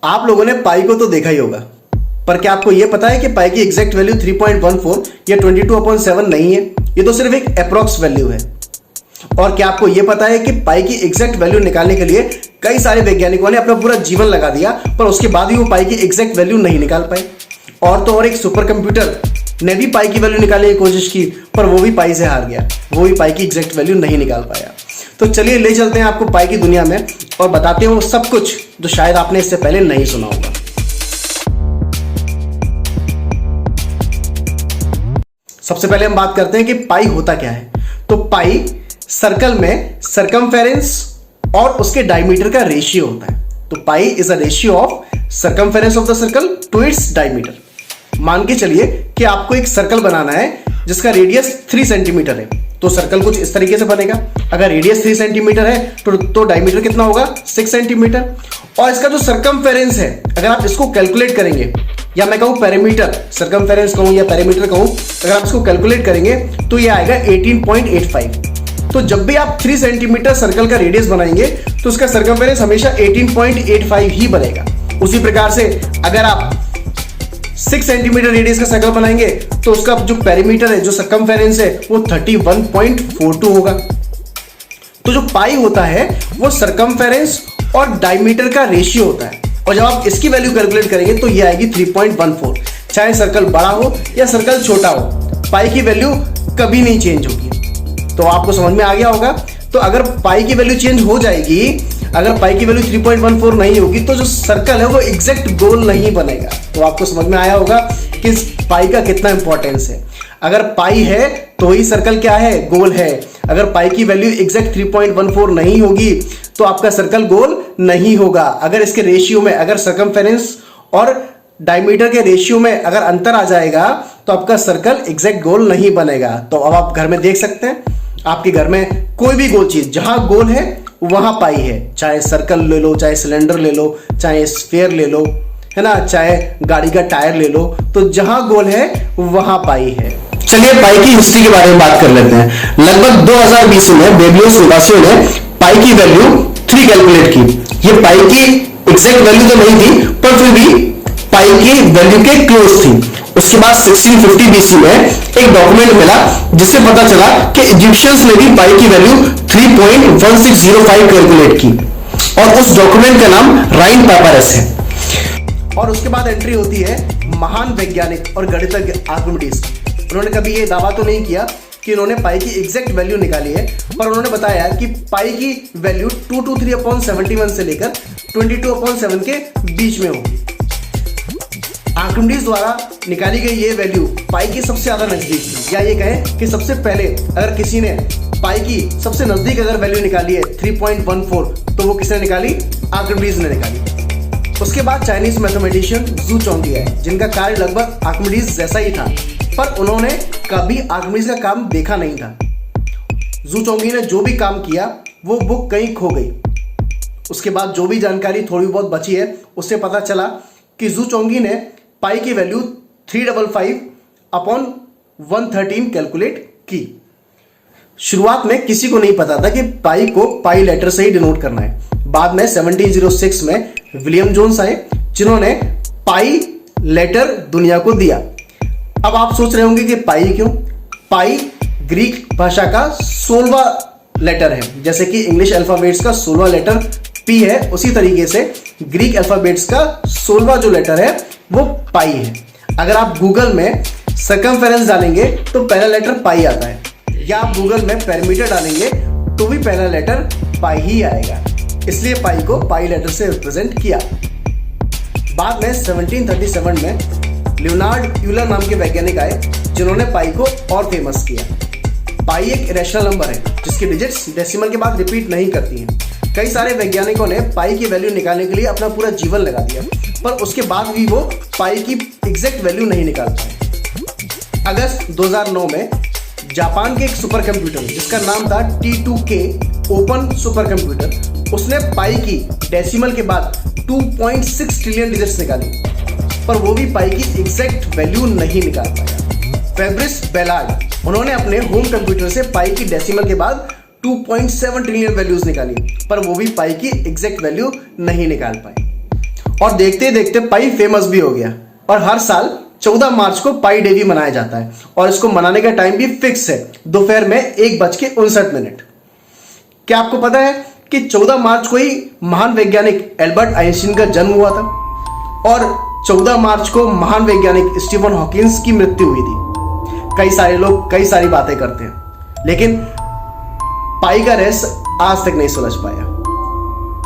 आप लोगों ने पाई को तो देखा ही होगा, पर क्या आपको यह पता है कि पाई की एग्जैक्ट वैल्यू 3.14 या 22/7 नहीं है। ये तो सिर्फ एक अप्रॉक्स वैल्यू है। और क्या आपको यह पता है कि पाई की एग्जैक्ट वैल्यू निकालने के लिए कई सारे वैज्ञानिकों ने अपना पूरा जीवन लगा दिया, पर उसके बाद भी वो पाई की एग्जैक्ट वैल्यू नहीं निकाल पाए। और तो और एक सुपर कंप्यूटर ने भी पाई की वैल्यू निकालने की कोशिश की, पर वो भी पाई से हार गया, वो भी पाई की एग्जैक्ट वैल्यू नहीं निकाल पाया। तो चलिए ले चलते हैं आपको पाई की दुनिया में और बताते हैं वो सब कुछ जो शायद आपने इससे पहले नहीं सुना होगा। सबसे पहले हम बात करते हैं कि पाई होता क्या है। तो पाई सर्कल में सरकमफेरेंस और उसके डायमीटर का रेशियो होता है। तो pi is a ratio of circumference of the circle to its diameter. मान के चलिए कि आपको एक सर्कल बनाना है जिसका रेडियस 3 सेंटीमीटर है, तो सर्कल कुछ इस तरीके से बनेगा। अगर रेडियस 3 सेंटीमीटर है तो डायमीटर कितना होगा, 6 सेंटीमीटर। और इसका जो सरकमफेरेंस है, अगर आप इसको कैलकुलेट करेंगे, या मैं कहूं पेरीमीटर, सरकमफेरेंस कहूं या पेरीमीटर कहूं, अगर आप इसको कैलकुलेट करेंगे तो ये आएगा 18.85। तो जब भी आप 3 सेंटीमीटर सर्कल का रेडियस बनाएंगे तो उसका सरकमफेरेंस हमेशा 18.85 ही बनेगा। उसी प्रकार से अगर आप 6 सेंटीमीटर रेडियस का सर्कल बनाएंगे तो उसका जो पेरीमीटर है, जो सरकमफेरेंस है, वो 31.42 होगा। तो जो पाई होता है वो सरकमफेरेंस और डायमीटर का रेशियो होता है। और जब आप इसकी वैल्यू कैलकुलेट करेंगे तो ये आएगी 3.14। चाहे सर्कल बड़ा हो या सर्कल छोटा हो, पाई की वैल्यू कभी नहीं चेंज होगी। तो आपको समझ में आ गया होगा। तो अगर पाई की वैल्यू चेंज हो जाएगी, अगर पाई की वैल्यू 3.14 नहीं होगी तो जो सर्कल है वो एग्जैक्ट गोल नहीं बनेगा। तो आपको समझ में आया होगा कि पाई का कितना इंपॉर्टेंस है। अगर पाई है तो ही सर्कल क्या है, गोल है। अगर पाई की वैल्यू एग्जैक्ट 3.14 नहीं होगी तो आपका सर्कल गोल नहीं होगा। अगर इसके रेशियो में, अगर सरकमफेरेंस और डायमीटर के रेशियो में अगर अंतर आ जाएगा तो आपका सर्कल एग्जैक्ट गोल नहीं बनेगा। तो अब आप घर में देख सकते हैं, आपके घर में कोई भी गोल चीज जहां गोल है वहां पाई है। चाहे सर्कल ले लो, चाहे सिलेंडर ले लो, चाहे स्फीयर ले लो, है ना, चाहे गाड़ी का टायर ले लो, तो जहां गोल है वहां पाई है। चलिए पाई की हिस्ट्री के बारे में बात कर लेते हैं। लगभग 2020 में बेबियोस निवासियों ने पाई की वैल्यू 3 कैलकुलेट की। ये पाई की एग्जैक्ट वैल्यू तो नहीं थी, पर फिर भी पाई की वैल्यू के क्लोज थी। उसके बाद 1650 BC में एक डॉक्यूमेंट मिला जिससे पता चला कि इजिप्शियंस ने भी पाई की वैल्यू 3.1605 कैलकुलेट की, और उस डॉक्यूमेंट का नाम राइन पैपरस है। और उसके बाद एंट्री होती है महान वैज्ञानिक और गणितज्ञ आर्किमिडीज। उन्होंने कभी ये दावा तो नहीं किया कि उन्होंने पाई की एग्जैक्ट वैल्यू निकाली है, पर उन्होंने बताया कि पाई की वैल्यू 223/71 से लेकर 22/7 के बीच में होगी। आर्किमिडीज द्वारा निकाली गई ये वैल्यू पाई की सबसे ज्यादा नजदीक थी, या ये कहें कि सबसे पहले अगर किसी ने पाई की सबसे नजदीक अगर वैल्यू निकाली है 3.14, तो वो किसने निकाली, आर्किमिडीज ने निकाली। उसके बाद चाइनीज मैथमेटिशियन जू चोंगी है, जिनका कार्य लगभग आर्किमिडीज जैसा ही था, पर उन्होंने कभी आर्किमिडीज का काम देखा नहीं था। जू चोंगी ने जो भी काम किया वो बुक कहीं खो गई। उसके बाद जो भी जानकारी थोड़ी बहुत बची है उससे पता चला कि जू चोंगी ने पाई की वैल्यू 355/113 कैलकुलेट की। शुरुआत में किसी को नहीं पता था कि पाई को पाई लेटर से ही डिनोट करना है। बाद में 1706 में विलियम जोन्स आए, जिन्होंने पाई लेटर दुनिया को दिया। अब आप सोच रहे होंगे कि पाई क्यों? पाई ग्रीक भाषा का 16वां लेटर है। जैसे कि इंग्लिश अल्फाबेट्स का 16वां लेटर पी है, उसी तरीके से ग्रीक अल्फाबेट्स का 16वां जो लेटर है वो पाई है। अगर आप गूगल में सरकमफेरेंस डालेंगे तो पहला लेटर पाई आता है, या आप गूगल में पेरीमीटर डालेंगे तो भी पहला लेटर पाई ही आएगा। इसलिए पाई को पाई लेटर से रिप्रेजेंट किया। बाद में 1737 में लियोनार्ड यूलर नाम के वैज्ञानिक आए, जिन्होंने पाई को और फेमस किया। पाई एक इरेशनल नंबर है जिसकी डिजिट्स डेसिमल के बाद रिपीट नहीं करती हैं। कई सारे वैज्ञानिकों ने पाई की वैल्यू निकालने के लिए अपना पूरा जीवन लगा दिया, पर उसके बाद भी वो पाई की एग्जैक्ट वैल्यू नहीं निकाल पाए। अगस्त 2009 में जापान के एक सुपर कंप्यूटर जिसका नाम था T2K ओपन सुपर कंप्यूटर, उसने पाई की डेसिमल के बाद 2.6 ट्रिलियन डिजिट्स निकाली, पर वो भी पाई की एग्जैक्ट वैल्यू नहीं निकाल पाया। फेब्रिस बेलार्ड, उन्होंने अपने होम कंप्यूटर से पाई की डेसिमल के बाद 2.7 ट्रिलियन वैल्यूज निकाली, पर वो भी पाई की एग्जैक्ट वैल्यू नहीं निकाल पाए। और देखते ही देखते पाई फेमस भी हो गया और हर साल 14 मार्च को पाई डे भी मनाया जाता है और इसको मनाने का टाइम भी फिक्स है, दोपहर में 1:59। क्या आपको पता है कि 14 मार्च को ही महान वैज्ञानिक एल्बर्ट आइंस्टीन का जन्म हुआ था और 14 मार्च को महान वैज्ञानिक स्टीफन हॉकिंस की मृत्यु हुई थी। कई सारे लोग कई सारी बातें करते हैं लेकिन पाई का रहस्य आज तक नहीं सुलझ पाया।